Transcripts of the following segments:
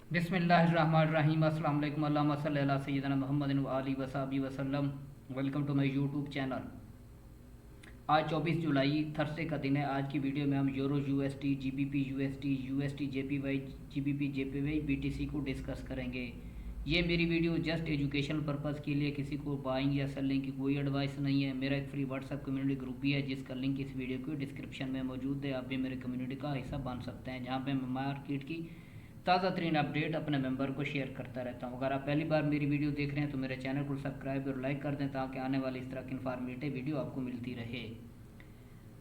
बिस्मिल्लाहिर्रहमानिर्रहीम अस्सलाम वालेकुम अल्लाहुम्मा सल्लि अला सय्यिदना मुहम्मदिन व आलिहि व सहबिहि वसल्लम। Welcome to my YouTube channel. आज 24 जुलाई थर्सडे का दिन है। आज की वीडियो में हम euro UST, GBP UST, UST JPY, GBP JPY, BTC को डिस्कस करेंगे। ये मेरी वीडियो जस्ट एजुकेशन पर्पज़ के लिए, किसी को बाइंग या सेलिंग की कोई एडवाइस नहीं है। मेरा एक फ्री व्हाट्सएप कम्युनिटी ग्रुप भी है जिसका लिंक इस वीडियो के डिस्क्रिप्शन में मौजूद है। आप भी मेरे कम्युनिटी का हिस्सा बन सकते हैं, जहाँ पे मैं मार्केट की ताज़ा तरीन अपडेट अपने मेंबर को शेयर करता रहता हूँ। अगर आप पहली बार मेरी वीडियो देख रहे हैं तो मेरे चैनल को सब्सक्राइब और लाइक कर दें ताकि आने वाली इस तरह की इन्फॉर्मेटिव वीडियो आपको मिलती रहे।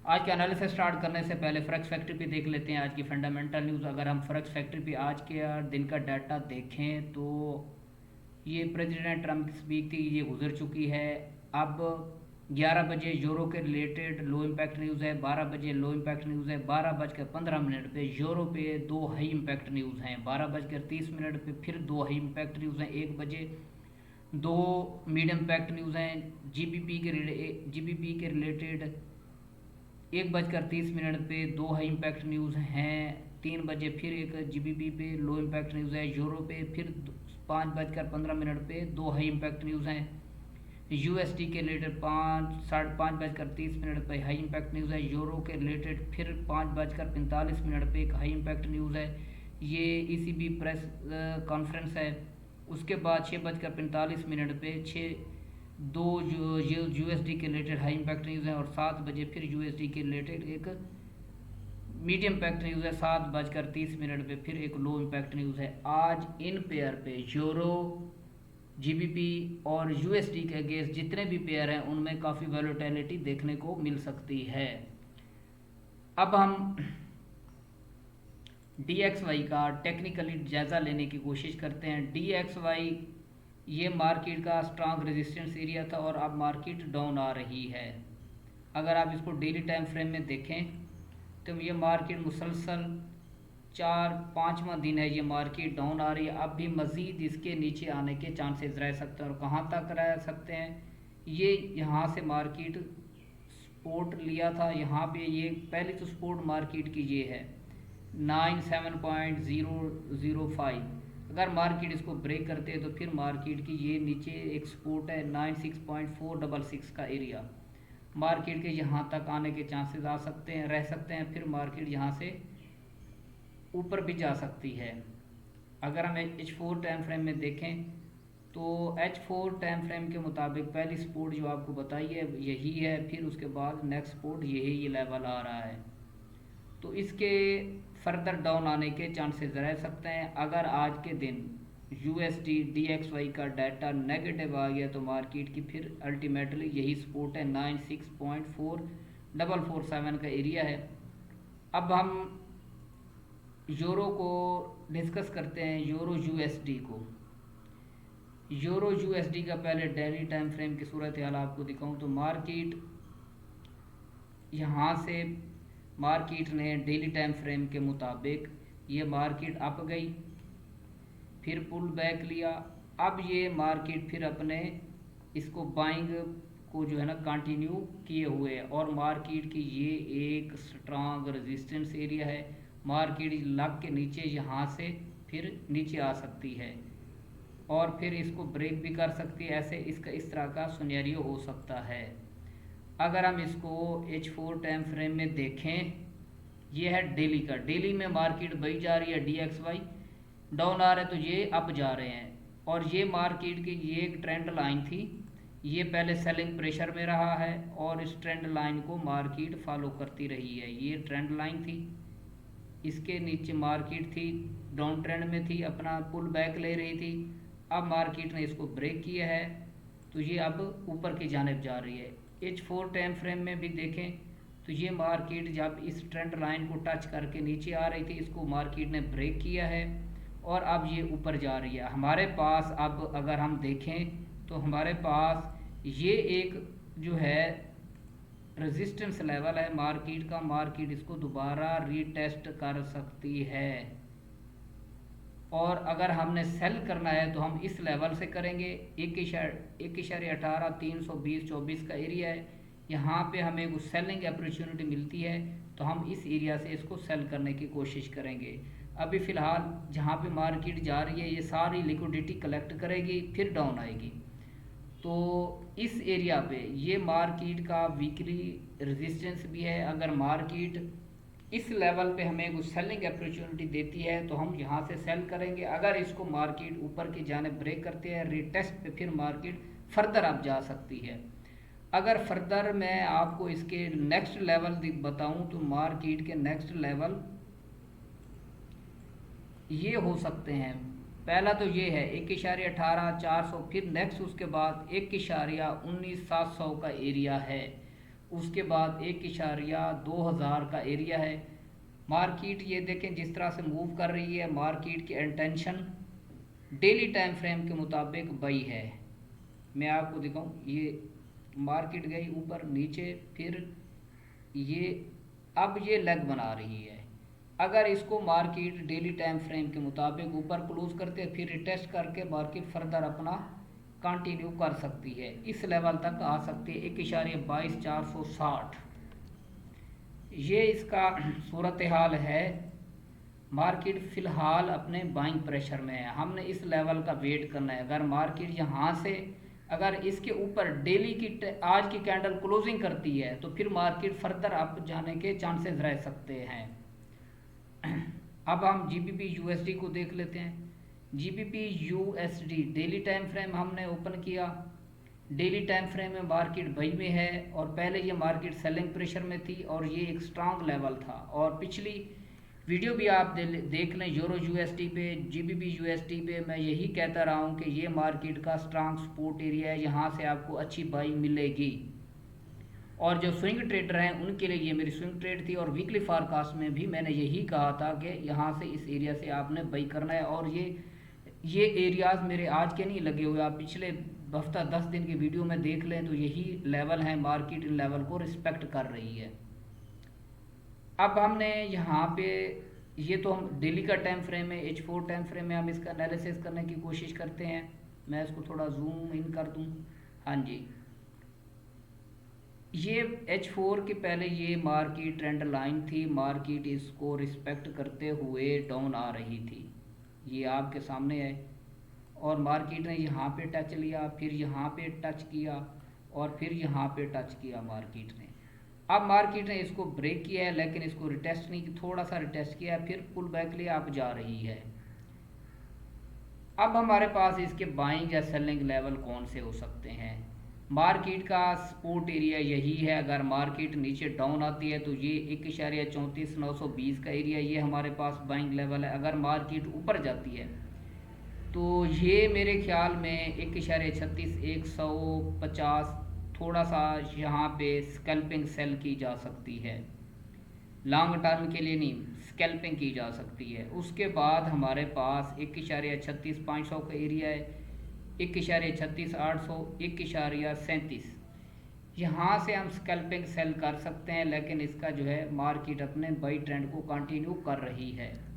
आज के एनालिसिस स्टार्ट करने से पहले फॉरेक्स फैक्ट्री पे देख लेते हैं आज की फंडामेंटल न्यूज़। अगर हम फॉरेक्स फैक्ट्री पे आज के दिन का डाटा देखें तो ये प्रेसिडेंट ट्रम्प की स्पीच थी, ये गुजर चुकी है। अब 11 बजे यूरो के रिलेटेड लो इम्पैक्ट न्यूज़ है, 12 बजे लो इम्पैक्ट न्यूज़ है, 12:15 पे यूरो पे दो हाई इम्पैक्ट न्यूज़ हैं, 12:30 पे फिर दो हाई इम्पैक्ट न्यूज़ हैं, 1 बजे दो मीडियम इम्पैक्ट न्यूज़ हैं। जीबीपी के रिलेटेड 1:30 पे दो हाई इम्पैक्ट न्यूज़ हैं, 3 बजे फिर एक जीबीपी पे लो इम्पैक्ट न्यूज़ है। यूरो पे फिर 5:15 पे दो हाई इम्पैक्ट न्यूज़ हैं। यूएसडी के रिलेटेड 5:30 पे हाई इम्पैक्ट न्यूज़ है। यूरो के रिलेटेड फिर 5:45 पे एक हाई इम्पैक्ट न्यूज़ है, ये ईसीबी प्रेस कॉन्फ्रेंस है। उसके बाद 6:45 पे दो यूएसडी के रिलेटेड हाई इम्पैक्ट न्यूज़ है और 7 बजे फिर यूएसडी के रिलेटेड एक मीडियम इम्पैक्ट न्यूज़ है। 7:30 पे फिर एक लो इम्पैक्ट न्यूज़ है। आज इन पेयर पे यूरो, जीबीपी और यूएसडी के अगेंस्ट जितने भी पेयर हैं उनमें काफ़ी वॉलेटिलिटी देखने को मिल सकती है। अब हम DXY का टेक्निकली जायज़ा लेने की कोशिश करते हैं। DXY ये मार्केट का स्ट्रांग रेजिस्टेंस एरिया था और अब मार्केट डाउन आ रही है। अगर आप इसको डेली टाइम फ्रेम में देखें तो ये मार्केट मुसलसल 4-5वां दिन है ये मार्केट डाउन आ रही है। अब भी मज़ीद इसके नीचे आने के चांसेस रह सकते हैं और कहाँ तक रह सकते हैं, ये यहाँ से मार्केट सपोर्ट लिया था, यहाँ पे ये पहली तो सपोर्ट मार्केट की ये है 97.005। अगर मार्केट इसको ब्रेक करते हैं तो फिर मार्केट की ये नीचे एक सपोर्ट है 96.466 का एरिया, मार्केट के यहाँ तक आने के चांसेस आ सकते हैं, रह सकते हैं। फिर मार्केट यहाँ से ऊपर भी जा सकती है। अगर हम H4 टाइम फ्रेम में देखें तो H4 टाइम फ्रेम के मुताबिक पहली सपोर्ट जो आपको बताई है यही है, फिर उसके बाद नेक्स्ट सपोर्ट यही ये लेवल आ रहा है, तो इसके फर्दर डाउन आने के चांसेस रह सकते हैं। अगर आज के दिन USD DXY का डाटा नेगेटिव आ गया तो मार्केट की फिर अल्टीमेटली यही सपोर्ट है 96.4447 का एरिया है। अब हम यूरो को डिस्कस करते हैं, यूरो USD को। यूरो USD का पहले डेली टाइम फ्रेम की सूरत हाल आपको दिखाऊं तो मार्केट यहाँ से मार्केट ने डेली टाइम फ्रेम के मुताबिक ये मार्केट अप गई, फिर पुल बैक लिया। अब ये मार्केट फिर अपने इसको बाइंग को जो है ना कंटिन्यू किए हुए है और मार्केट की ये एक स्ट्रांग रेजिस्टेंस एरिया है। मार्केट लग के नीचे यहाँ से फिर नीचे आ सकती है और फिर इसको ब्रेक भी कर सकती है, ऐसे इसका इस तरह का सिनेरियो हो सकता है। अगर हम इसको H4 टाइम फ्रेम में देखें, ये है डेली का, डेली में मार्केट बढ़ी जा रही है, DXY डाउन आ रहा है तो ये अप जा रहे हैं और ये मार्केट की ये एक ट्रेंड लाइन थी, ये पहले सेलिंग प्रेशर में रहा है और इस ट्रेंड लाइन को मार्केट फॉलो करती रही है। ये ट्रेंड लाइन थी, इसके नीचे मार्केट थी, डाउन ट्रेंड में थी, अपना पुल बैक ले रही थी। अब मार्केट ने इसको ब्रेक किया है तो ये अब ऊपर की जानिब जा रही है। H4 टाइम फ्रेम में भी देखें तो ये मार्केट जब इस ट्रेंड लाइन को टच करके नीचे आ रही थी, इसको मार्केट ने ब्रेक किया है और अब ये ऊपर जा रही है। हमारे पास अब अगर हम देखें तो हमारे पास ये एक जो है रेजिस्टेंस लेवल है मार्केट का, मार्केट इसको दोबारा रीटेस्ट कर सकती है और अगर हमने सेल करना है तो हम इस लेवल से करेंगे। 1.18 320-24 का एरिया है, यहाँ पे हमें वो सेलिंग अपॉर्चुनिटी मिलती है तो हम इस एरिया से इसको सेल करने की कोशिश करेंगे। अभी फ़िलहाल जहाँ पे मार्केट जा रही है ये सारी लिक्विडिटी कलेक्ट करेगी फिर डाउन आएगी। तो इस एरिया पे ये मार्केट का वीकली रेजिस्टेंस भी है। अगर मार्केट इस लेवल पे हमें कुछ सेलिंग अपॉर्चुनिटी देती है तो हम यहाँ से सेल करेंगे। अगर इसको मार्केट ऊपर की जानिब ब्रेक करते हैं रिटेस्ट पे, फिर मार्केट फर्दर अप जा सकती है। अगर फर्दर मैं आपको इसके नेक्स्ट लेवल बताऊं तो मार्केट के नेक्स्ट लेवल ये हो सकते हैं। पहला तो ये है 1.18,400, फिर नेक्स्ट उसके बाद 1.19,700 का एरिया है, उसके बाद 1.2,000 का एरिया है। मार्केट ये देखें जिस तरह से मूव कर रही है, मार्केट की इंटेंशन डेली टाइम फ्रेम के मुताबिक बाई है। मैं आपको दिखाऊं, ये मार्केट गई ऊपर नीचे, फिर ये अब ये लेग बना रही है। अगर इसको मार्केट डेली टाइम फ्रेम के मुताबिक ऊपर क्लोज करते हैं फिर रिटेस्ट करके मार्केट फर्दर अपना कंटिन्यू कर सकती है, इस लेवल तक आ सकती है 1.22,460। ये इसका सूरत हाल है। मार्केट फ़िलहाल अपने बाइंग प्रेशर में है, हमने इस लेवल का वेट करना है। अगर मार्केट यहाँ से अगर इसके ऊपर डेली की आज की कैंडल क्लोजिंग करती है तो फिर मार्केट फर्दर अप जाने के चांसेस रह सकते हैं। अब हम जीबीपी यूएसडी को देख लेते हैं। GBP USD daily time frame हमने ओपन किया। डेली टाइम फ्रेम में मार्केट बाई में है और पहले ये मार्केट सेलिंग प्रेशर में थी और ये एक स्ट्रांग लेवल था। और पिछली वीडियो भी आप देख लें यूरो यूएसडी पे, जीबीपी यूएसडी पे मैं यही कहता रहा हूँ कि ये मार्केट का स्ट्रांग सपोर्ट एरिया है, यहाँ से आपको अच्छी बाई मिलेगी। और जो स्विंग ट्रेडर हैं उनके लिए ये मेरी स्विंग ट्रेड थी और वीकली फारकास्ट में भी मैंने यही कहा था कि यहाँ से इस एरिया से आपने बाई करना है। और ये एरियाज़ मेरे आज के नहीं लगे हुए, आप पिछले हफ्ता 10 दिन की वीडियो में देख लें तो यही लेवल है, मार्केट इन लेवल को रिस्पेक्ट कर रही है। अब हमने यहाँ पे ये तो हम डेली का टाइम फ्रेम है, H4 टाइम फ्रेम में हम इसका एनालिसिस करने की कोशिश करते हैं। मैं इसको थोड़ा जूम इन कर दूँ। हाँ जी, ये H4 के पहले ये मार्केट ट्रेंड लाइन थी, मार्केट इसको रिस्पेक्ट करते हुए डाउन आ रही थी, ये आपके सामने है। और मार्केट ने यहाँ पे टच लिया, फिर यहाँ पे टच किया और फिर यहाँ पे टच किया मार्केट ने। अब मार्केट ने इसको ब्रेक किया है लेकिन इसको रिटेस्ट नहीं, थोड़ा सा रिटेस्ट किया फिर पुल बैक लिया, अब जा रही है। अब हमारे पास इसके बाइंग या सेलिंग लेवल कौन से हो सकते हैं। मार्केट का सपोर्ट एरिया यही है। अगर मार्केट नीचे डाउन आती है तो ये 1.34,920 का एरिया ये हमारे पास बाइंग लेवल है। अगर मार्केट ऊपर जाती है तो ये मेरे ख्याल में 1.36,150 थोड़ा सा यहाँ पे स्कैल्पिंग सेल की जा सकती है, लॉन्ग टर्म के लिए नहीं, स्कैल्पिंग की जा सकती है। उसके बाद हमारे पास 1.36,500 का एरिया है, 1.36,800, 1.37, यहाँ से हम स्कैल्पिंग सेल कर सकते हैं। लेकिन इसका जो है मार्केट अपने बाई ट्रेंड को कंटिन्यू कर रही है।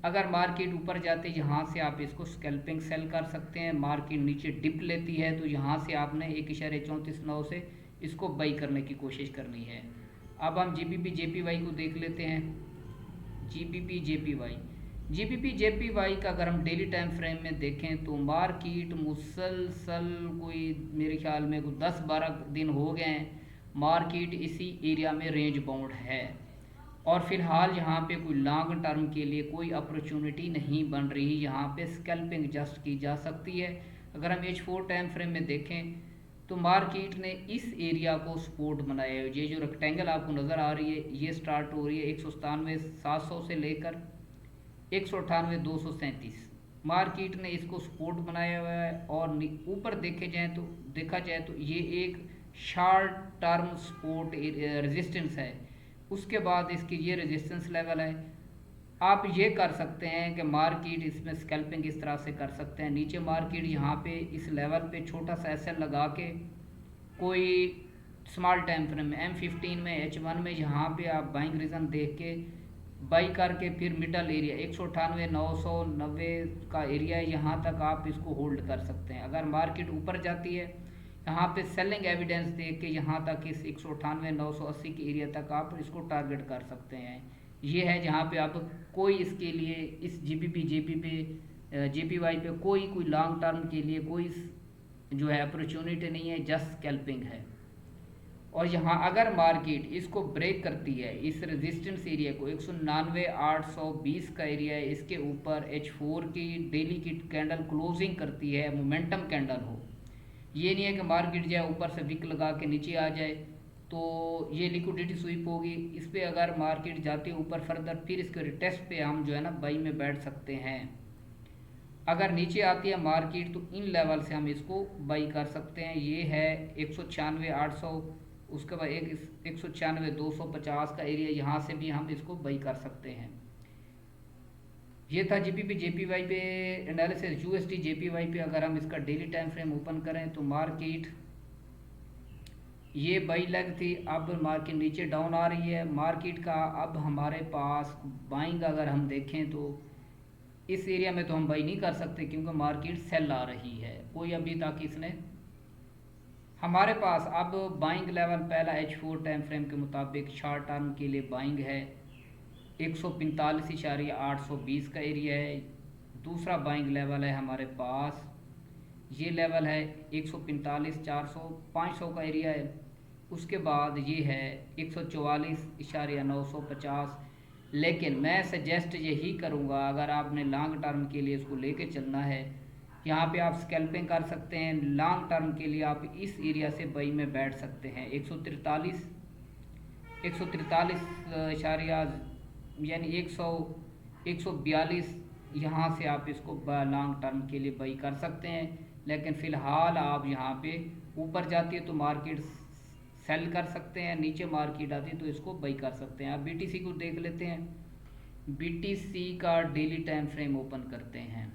अगर मार्केट ऊपर जाते यहाँ से आप इसको स्कैल्पिंग सेल कर सकते हैं। मार्केट नीचे डिप लेती है तो यहाँ से आपने 1.34,900 से इसको बाई करने की कोशिश करनी है। अब हम जीबीपी जेपीवाई को देख लेते हैं। जीबीपी जेपीवाई का अगर हम डेली टाइम फ्रेम में देखें तो मार्केट मुसलसल कोई मेरे ख्याल में कोई 10-12 दिन हो गए हैं मार्केट इसी एरिया में रेंज बाउंड है और फिलहाल यहाँ पे कोई लॉन्ग टर्म के लिए कोई अपॉर्चुनिटी नहीं बन रही। यहाँ पे स्कैल्पिंग जस्ट की जा सकती है। अगर हम H4 टाइम फ्रेम में देखें तो मार्केट ने इस एरिया को सपोर्ट बनाया है। ये जो रेक्टेंगल आपको नज़र आ रही है ये स्टार्ट हो रही है 197,700 से लेकर 198,237। मार्केट ने इसको सपोर्ट बनाया हुआ है और ऊपर देखा जाए तो ये एक शॉर्ट टर्म सपोर्ट रेजिस्टेंस है। उसके बाद इसकी ये रेजिस्टेंस लेवल है। आप ये कर सकते हैं कि मार्केट इसमें स्कैल्पिंग इस तरह से कर सकते हैं। नीचे मार्केट यहाँ पे इस लेवल पे छोटा सा एसएल लगा के कोई स्मॉल टाइम फ्रेम में M15 में H1 में यहाँ पे आप बाइंग रीजन देख के बाई करके फिर मिडल एरिया 198,990 का एरिया है, यहाँ तक आप इसको होल्ड कर सकते हैं। अगर मार्केट ऊपर जाती है यहाँ पे सेलिंग एविडेंस देख के यहाँ तक इस 198,980 के एरिया तक आप इसको टारगेट कर सकते हैं। ये है जहाँ पे अब कोई इसके लिए इस जेपीवाई पे कोई लॉन्ग टर्म के लिए कोई जो है अपॉर्चुनिटी नहीं है, जस्ट स्कैल्पिंग है। और यहाँ अगर मार्केट इसको ब्रेक करती है, इस रेजिस्टेंस एरिया को 199,820 का एरिया है, इसके ऊपर H4 की डेली की कैंडल क्लोजिंग करती है, मोमेंटम कैंडल हो, ये नहीं है कि मार्केट जो है ऊपर से विक लगा के नीचे आ जाए, तो ये लिक्विडिटी स्वीप होगी। इस पर अगर मार्केट जाती है ऊपर फर्दर, फिर इसके रिटेस्ट पे हम जो है ना बाई में बैठ सकते हैं। अगर नीचे आती है मार्केट तो इन लेवल से हम इसको बाई कर सकते हैं। ये है 196,800, उसके बाद 196,250 का एरिया, यहाँ से भी हम इसको बाई कर सकते हैं। ये था जीपीपी जेपीवाई पे एनालिसिस। यूएसडी जेपीवाई पे अगर हम इसका डेली टाइम फ्रेम ओपन करें तो मार्केट ये बाई लेग थी, अब मार्केट नीचे डाउन आ रही है। मार्केट का अब हमारे पास बाइंग अगर हम देखें तो इस एरिया में तो हम बाई नहीं कर सकते क्योंकि मार्केट सेल आ रही है, कोई अभी तक इसने हमारे पास अब बाइंग लेवल पहला H4 टाइम फ्रेम के मुताबिक शॉर्ट टर्म के लिए बाइंग है 145,820 का एरिया है। दूसरा बाइंग लेवल है हमारे पास, ये लेवल है 145,400 500 का एरिया है। उसके बाद ये है 144,950। लेकिन मैं सजेस्ट यही करूँगा, अगर आपने लॉन्ग टर्म के लिए इसको लेके चलना है, यहाँ पे आप स्कैल्पिंग कर सकते हैं। लॉन्ग टर्म के लिए आप इस एरिया से बाई में बैठ सकते हैं 143 इशारिया यानी 142, यहाँ से आप इसको लॉन्ग टर्म के लिए बाई कर सकते हैं। लेकिन फ़िलहाल आप यहाँ पे ऊपर जाती है तो मार्केट सेल कर सकते हैं, नीचे मार्केट आती है तो इसको बाई कर सकते हैं। आप बीटीसी को देख लेते हैं, बीटीसी का डेली टाइम फ्रेम ओपन करते हैं।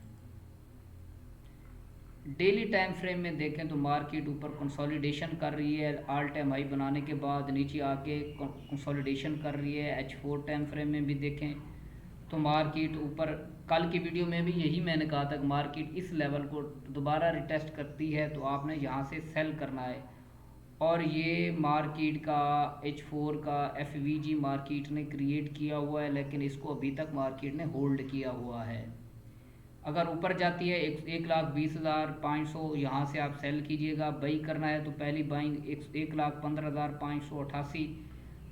डेली टाइम फ्रेम में देखें तो मार्केट ऊपर कंसोलिडेशन कर रही है, ऑल टाइम हाई बनाने के बाद नीचे आके कंसोलिडेशन कर रही है। H4 टाइम फ्रेम में भी देखें तो मार्केट ऊपर, कल की वीडियो में भी यही मैंने कहा था कि मार्केट इस लेवल को दोबारा रिटेस्ट करती है तो आपने यहाँ से सेल करना है। और ये मार्केट का H4 का FVG मार्केट ने क्रिएट किया हुआ है, लेकिन इसको अभी तक मार्केट ने होल्ड किया हुआ है। अगर ऊपर जाती है 1,20,500, यहाँ से आप सेल कीजिएगा। बाई करना है तो पहली बाइंग 1,15,588।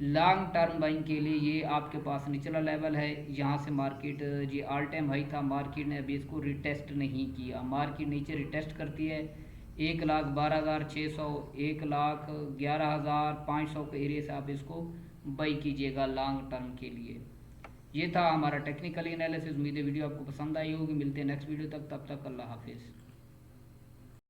लॉन्ग टर्म बाइंग के लिए ये आपके पास निचला लेवल है, यहाँ से मार्केट ये ऑल टाइम हाई था, मार्केट ने अभी इसको रिटेस्ट नहीं किया। मार्केट नीचे रिटेस्ट करती है 1,12,600, 1,11,500 के एरिया से आप इसको बाई कीजिएगा लॉन्ग टर्म के लिए। ये था हमारा टेक्निकल एनालिसिस। उम्मीद है वीडियो आपको पसंद आई होगी। मिलते हैं नेक्स्ट वीडियो तक, तब तक अल्लाह हाफिज़।